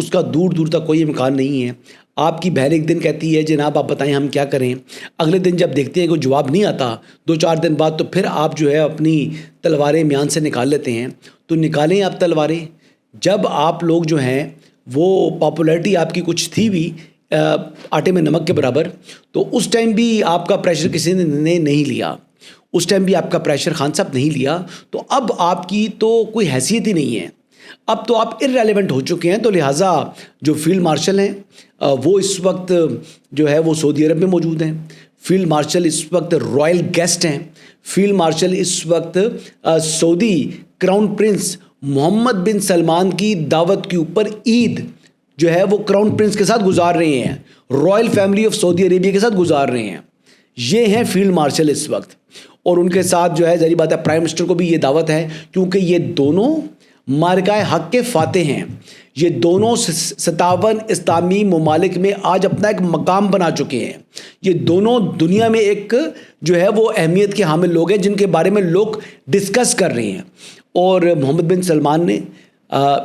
اس کا دور دور تک کوئی امکان نہیں ہے. آپ کی بہن ایک دن کہتی ہے جناب آپ بتائیں ہم کیا کریں, اگلے دن جب دیکھتے ہیں کوئی جواب نہیں آتا 2-4 دن بعد, تو پھر آپ جو ہے اپنی تلواریں میان سے نکال لیتے ہیں. تو نکالیں آپ تلواریں. جب آپ لوگ جو ہیں وہ پاپولیرٹی آپ کی کچھ تھی بھی آٹے میں نمک کے برابر, تو اس ٹائم بھی آپ کا پریشر کسی نے نہیں لیا, اس ٹائم بھی آپ کا پریشر خان صاحب نہیں لیا. تو اب آپ کی تو کوئی حیثیت ہی نہیں ہے, اب تو آپ ارریلیونٹ ہو چکے ہیں. تو لہٰذا جو فیلڈ مارشل ہیں وہ اس وقت جو ہے وہ سعودی عرب میں موجود ہیں. فیلڈ مارشل اس وقت رائل گیسٹ ہیں. فیلڈ مارشل اس وقت سعودی کراؤن پرنس محمد بن سلمان کی دعوت کے اوپر عید جو ہے وہ کراؤن پرنس کے ساتھ گزار رہے ہیں, Royal family of Saudi Arabia کے ساتھ گزار رہے ہیں. یہ ہیں فیلڈ مارشل اس وقت. اور ان کے ساتھ جو ہے ظاہر بات ہے پرائم منسٹر کو بھی یہ دعوت ہے, کیونکہ یہ دونوں مارکہ حق کے فاتح ہیں. یہ دونوں 57 اسلامی ممالک میں آج اپنا ایک مقام بنا چکے ہیں. یہ دونوں دنیا میں ایک جو ہے وہ اہمیت کے حامل لوگ ہیں جن کے بارے میں لوگ ڈسکس کر رہے ہیں. اور محمد بن سلمان نے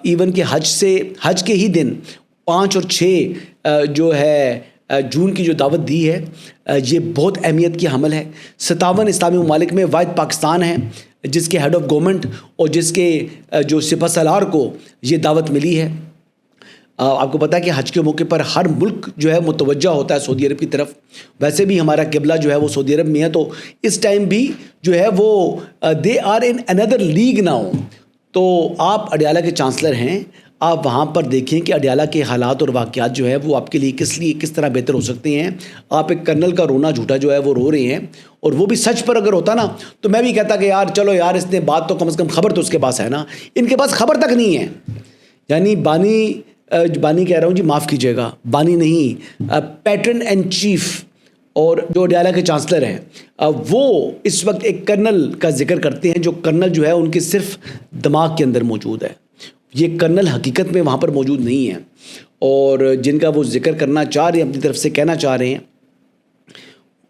ایون کہ حج کے ہی دن 5 اور 6 جو ہے جون کی جو دعوت دی ہے, یہ بہت اہمیت کی حامل ہے. 57 اسلامی ممالک میں واحد پاکستان ہے جس کے ہیڈ آف گورنمنٹ اور جس کے جو سپہ سالار کو یہ دعوت ملی ہے. آپ کو پتہ ہے کہ حج کے موقع پر ہر ملک جو ہے متوجہ ہوتا ہے سعودی عرب کی طرف. ویسے بھی ہمارا قبلہ جو ہے وہ سعودی عرب میں ہے, تو اس ٹائم بھی جو ہے وہ دے آر ان اندر لیگ ناؤ. تو آپ اڈیالہ کے چانسلر ہیں, آپ وہاں پر دیکھیں کہ اڈیالہ کے حالات اور واقعات جو ہے وہ آپ کے لیے کس طرح بہتر ہو سکتے ہیں. آپ ایک کرنل کا رونا جھوٹا جو ہے وہ رو رہے ہیں, اور وہ بھی سچ پر اگر ہوتا نا تو میں بھی کہتا کہ یار چلو یار اس نے بات تو کم از کم خبر تو اس کے پاس ہے نا. ان کے پاس خبر تک نہیں ہے. یعنی بانی کہہ رہا ہوں جی, معاف کیجیے گا, بانی نہیں, پیٹرن اینڈ چیف اور جو اڈیالہ کے چانسلر ہیں وہ اس وقت ایک کرنل کا ذکر کرتے ہیں, جو کرنل جو ہے ان کے صرف دماغ کے اندر موجود ہے. یہ کرنل حقیقت میں وہاں پر موجود نہیں ہے, اور جن کا وہ ذکر کرنا چاہ رہے ہیں, اپنی طرف سے کہنا چاہ رہے ہیں,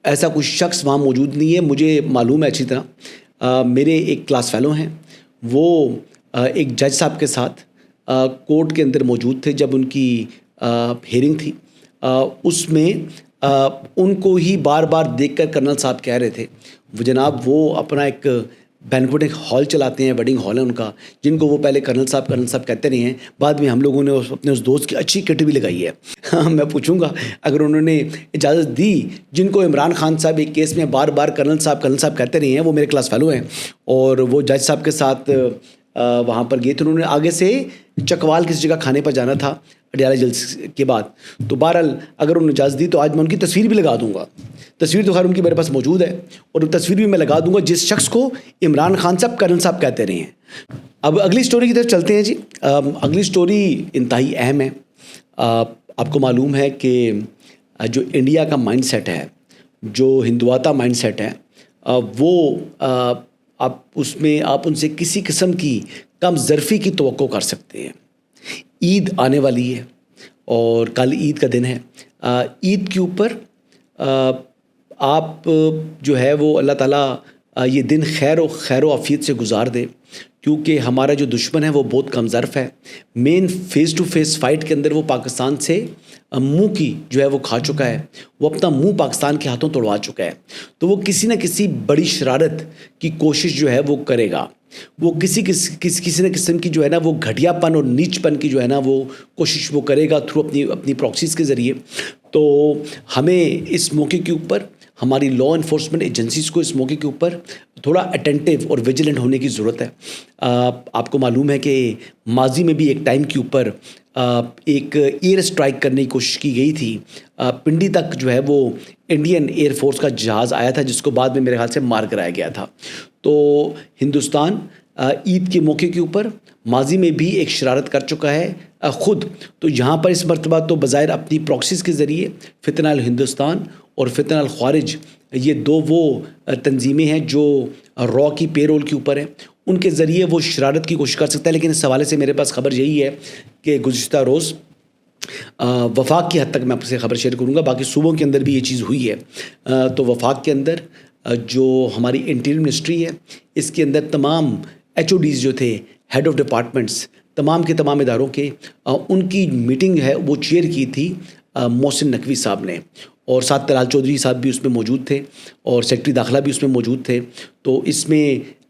ایسا کوئی شخص وہاں موجود نہیں ہے. مجھے معلوم ہے اچھی طرح, میرے ایک کلاس فیلو ہیں, وہ ایک جج صاحب کے ساتھ کورٹ کے اندر موجود تھے جب ان کی ہیئرنگ تھی. اس میں ان کو ہی بار بار دیکھ کر کرنل صاحب کہہ رہے تھے, وہ جناب وہ اپنا ایک بینکویٹ ہال چلاتے ہیں, ویڈنگ ہال ہے ان کا, جن کو وہ پہلے کرنل صاحب کہتے رہے ہیں. بعد میں ہم لوگوں نے اپنے اس دوست کی اچھی کٹ بھی لگائی ہے. میں پوچھوں گا اگر انہوں نے اجازت دی, جن کو عمران خان صاحب ایک کیس میں بار بار کرنل صاحب کہتے رہے ہیں, وہ میرے کلاس فیلو ہیں, اور وہ جج صاحب کے ساتھ وہاں پر گئے تھے. انہوں نے آگے سے چکوال کسی جگہ کھانے پر جانا تھا اڈیالہ جلسے کے بعد. تو بہرحال اگر انہوں نے اجازت دی تو آج میں ان کی تصویر بھی لگا دوں گا. تصویر تو خیر ان کی میرے پاس موجود ہے, اور تصویر بھی میں لگا دوں گا جس شخص کو عمران خان صاحب کرنل صاحب کہتے رہے ہیں. اب اگلی سٹوری کی طرف چلتے ہیں جی. اگلی سٹوری انتہائی اہم ہے. آپ کو معلوم ہے کہ جو انڈیا کا مائنڈ سیٹ ہے, جو ہندواتہ مائنڈ سیٹ ہے, وہ آپ ان سے کسی قسم کی کم ظرفی کی توقع کر سکتے ہیں. عید آنے والی ہے اور کل عید کا دن ہے. عید کے اوپر آپ جو ہے وہ اللہ تعالیٰ یہ دن خیر و عافیت سے گزار دے, کیونکہ ہمارا جو دشمن ہے وہ بہت کم ظرف ہے. مین فیس ٹو فیس فائٹ کے اندر وہ پاکستان سے منہ کی جو ہے وہ کھا چکا ہے, وہ اپنا منہ پاکستان کے ہاتھوں توڑوا چکا ہے. تو وہ کسی نہ کسی بڑی شرارت کی کوشش جو ہے وہ کرے گا. وہ کسی نہ قسم کی جو ہے نا وہ گھٹیا پن اور نیچ پن کی جو ہے نا وہ کوشش وہ کرے گا تھرو اپنی پراکسیز کے ذریعے. تو ہمیں اس موقع کے اوپر ہماری لا انفورسمنٹ ایجنسیز کو اس موقع کے اوپر تھوڑا اٹینٹیو اور ویجیلنٹ ہونے کی ضرورت ہے. آپ کو معلوم ہے کہ ماضی میں بھی ایک ٹائم کے اوپر ایک ایئر اسٹرائک کرنے کی کوشش کی گئی تھی. پنڈی تک جو ہے وہ انڈین ایئر فورس کا جہاز آیا تھا, جس کو بعد میں میرے خیال سے مار کرایا گیا تھا. تو ہندوستان عید کے موقع کے اوپر ماضی میں بھی ایک شرارت کر چکا ہے خود. تو یہاں پر اس مرتبہ تو بظاہر اپنی پراکسیز کے ذریعے فتنہ الہندوستان اور فتنہ الخوارج, یہ دو وہ تنظیمیں ہیں جو را کی پے رول کے اوپر ہیں, ان کے ذریعے وہ شرارت کی کوشش کر سکتا ہے. لیکن اس حوالے سے میرے پاس خبر یہی ہے کہ گزشتہ روز وفاق کی حد تک میں آپ سے خبر شیئر کروں گا, باقی صوبوں کے اندر بھی یہ چیز ہوئی ہے. تو وفاق کے اندر جو ہماری انٹیریئر منسٹری ہے, اس کے اندر تمام HODs جو تھے, ہیڈ آف ڈپارٹمنٹس, تمام کے تمام اداروں کے ان کی میٹنگ ہے وہ چیئر کی تھی محسن نقوی صاحب نے، اور ساتھ طلال چودھری صاحب بھی اس میں موجود تھے اور سیکرٹری داخلہ بھی اس میں موجود تھے. تو اس میں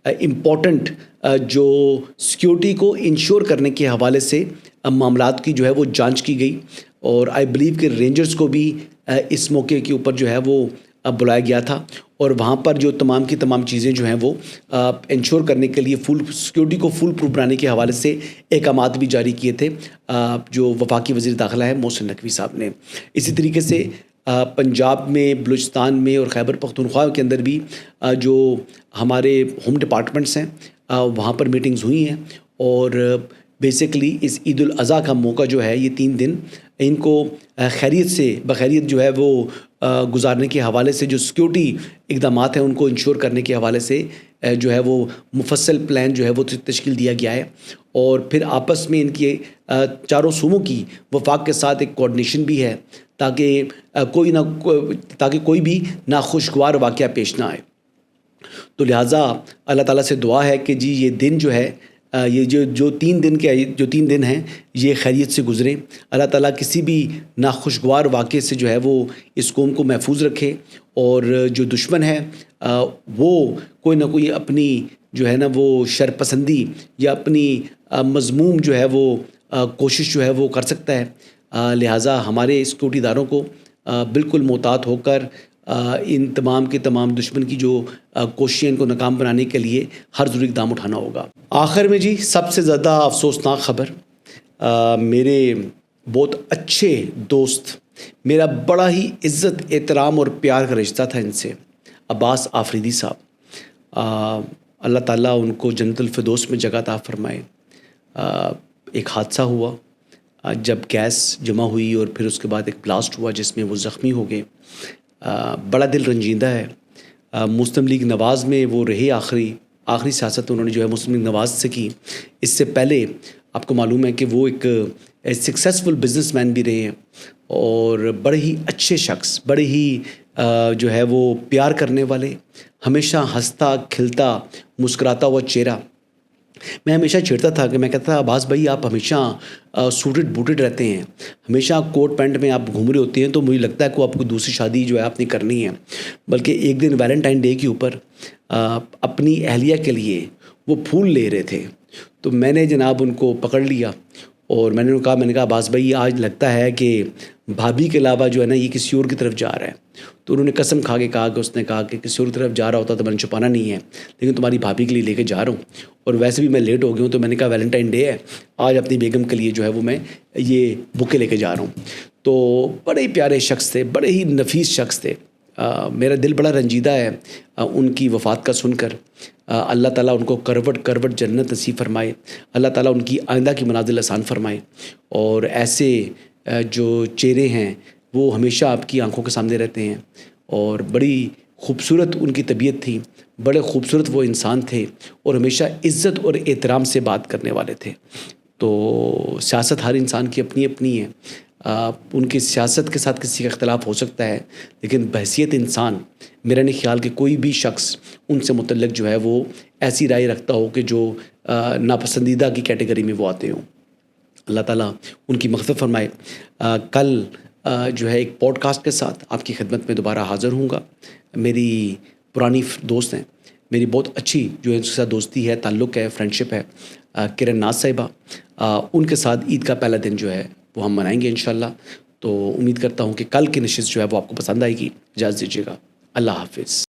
امپورٹنٹ جو سیکیورٹی کو انشور کرنے کے حوالے سے معاملات کی جو ہے وہ جانچ کی گئی، اور آئی بلیو کہ رینجرز کو بھی اس موقع کے اوپر جو ہے وہ بلایا گیا تھا، اور وہاں پر جو تمام کی تمام چیزیں جو ہیں وہ انشور کرنے کے لیے فل سیکیورٹی کو فل پروف بنانے کے حوالے سے احکامات بھی جاری کیے تھے جو وفاقی وزیر داخلہ ہے محسن نقوی صاحب نے. اسی طریقے سے پنجاب میں، بلوچستان میں اور خیبر پختونخوا کے اندر بھی جو ہمارے ہوم ڈپارٹمنٹس ہیں وہاں پر میٹنگز ہوئی ہیں، اور بیسیکلی اس عید الاضحیٰ کا موقع جو ہے یہ 3 دن ان کو خیریت سے بخیریت جو ہے وہ گزارنے کے حوالے سے جو سیکیورٹی اقدامات ہیں ان کو انشور کرنے کے حوالے سے جو ہے وہ مفصل پلان جو ہے وہ تشکیل دیا گیا ہے، اور پھر آپس میں ان کے چاروں صوبوں کی وفاق کے ساتھ ایک کوآرڈینیشن بھی ہے تاکہ کوئی بھی ناخوشگوار واقعہ پیش نہ آئے. تو لہٰذا اللہ تعالیٰ سے دعا ہے کہ جی یہ دن جو ہے یہ جو 3 دن ہیں یہ خیریت سے گزریں. اللہ تعالیٰ کسی بھی ناخوشگوار واقعے سے جو ہے وہ اس قوم کو محفوظ رکھے، اور جو دشمن ہے وہ کوئی نہ کوئی اپنی جو ہے نا وہ شرپسندی یا اپنی مذموم جو ہے وہ کوشش جو ہے وہ کر سکتا ہے. لہٰذا ہمارے سیکورٹی اداروں کو بالکل محتاط ہو کر ان تمام کے تمام دشمن کی جو کوششیں ان کو ناکام بنانے کے لیے ہر ضروری اقدام اٹھانا ہوگا. آخر میں جی سب سے زیادہ افسوسناک خبر، میرے بہت اچھے دوست، میرا بڑا ہی عزت احترام اور پیار کا رشتہ تھا ان سے، عباس آفریدی صاحب، اللہ تعالیٰ ان کو جنت الفردوس میں جگہ عطا فرمائے. ایک حادثہ ہوا جب گیس جمع ہوئی اور پھر اس کے بعد ایک بلاسٹ ہوا جس میں وہ زخمی ہو گئے. بڑا دل رنجیدہ ہے. مسلم لیگ نواز میں وہ رہے، آخری سیاست انہوں نے جو ہے مسلم لیگ نواز سے کی. اس سے پہلے آپ کو معلوم ہے کہ وہ ایک سکسیزفل بزنس مین بھی رہے ہیں، اور بڑے ہی اچھے شخص، بڑے ہی جو ہے وہ پیار کرنے والے، ہمیشہ ہنستا کھلتا مسکراتا ہوا چہرہ. میں ہمیشہ چھیڑتا تھا کہ میں کہتا تھا عباس بھائی آپ ہمیشہ سوٹڈ بوٹڈ رہتے ہیں، ہمیشہ کوٹ پینٹ میں آپ گھوم رہے ہوتے ہیں، تو مجھے لگتا ہے کہ آپ کو دوسری شادی جو ہے آپ نے کرنی ہے. بلکہ ایک دن ویلنٹائن ڈے کے اوپر اپنی اہلیہ کے لیے وہ پھول لے رہے تھے، تو میں نے جناب ان کو پکڑ لیا اور میں نے کہا عباس بھائی آج لگتا ہے کہ بھابھی کے علاوہ جو ہے نا یہ کسی اور کی طرف جا رہا ہے. تو انہوں نے قسم کھا کے کہا کہ اس نے کہا کہ کسی اور کی طرف جا رہا ہوتا تو میں نے چھپانا نہیں ہے، لیکن تمہاری بھابھی کے لیے لے کے جا رہا ہوں، اور ویسے بھی میں لیٹ ہو گیا ہوں، تو میں نے کہا ویلنٹائن ڈے ہے، آج اپنی بیگم کے لیے جو ہے وہ میں یہ بکے لے کے جا رہا ہوں. تو بڑے ہی پیارے شخص تھے، بڑے ہی نفیس شخص تھے. میرا دل بڑا رنجیدہ ہے ان کی وفات کا سن کر. اللہ تعالیٰ ان کو کروٹ جنت نصیب فرمائے، اللہ تعالیٰ ان کی آئندہ کی منازل آسان فرمائے، اور ایسے جو چہرے ہیں وہ ہمیشہ آپ کی آنکھوں کے سامنے رہتے ہیں. اور بڑی خوبصورت ان کی طبیعت تھی، بڑے خوبصورت وہ انسان تھے، اور ہمیشہ عزت اور احترام سے بات کرنے والے تھے. تو سیاست ہر انسان کی اپنی اپنی ہے، ان کی سیاست کے ساتھ کسی کا اختلاف ہو سکتا ہے، لیکن بحیثیت انسان میرا نہیں خیال کہ کوئی بھی شخص ان سے متعلق جو ہے وہ ایسی رائے رکھتا ہو کہ جو ناپسندیدہ کی کیٹیگری میں وہ آتے ہوں. اللہ تعالیٰ ان کی مغفرت فرمائے. کل جو ہے ایک پوڈ کاسٹ کے ساتھ آپ کی خدمت میں دوبارہ حاضر ہوں گا. میری پرانی دوست ہیں، میری بہت اچھی جو ہے ان کے ساتھ دوستی ہے، تعلق ہے، فرینڈشپ ہے، کرن ناز صاحبہ. ان کے ساتھ عید کا پہلا دن جو ہے وہ ہم منائیں گے انشاءاللہ. تو امید کرتا ہوں کہ کل کی نشست جو ہے وہ آپ کو پسند آئے گی. اجازت دیجیے گا. اللہ حافظ.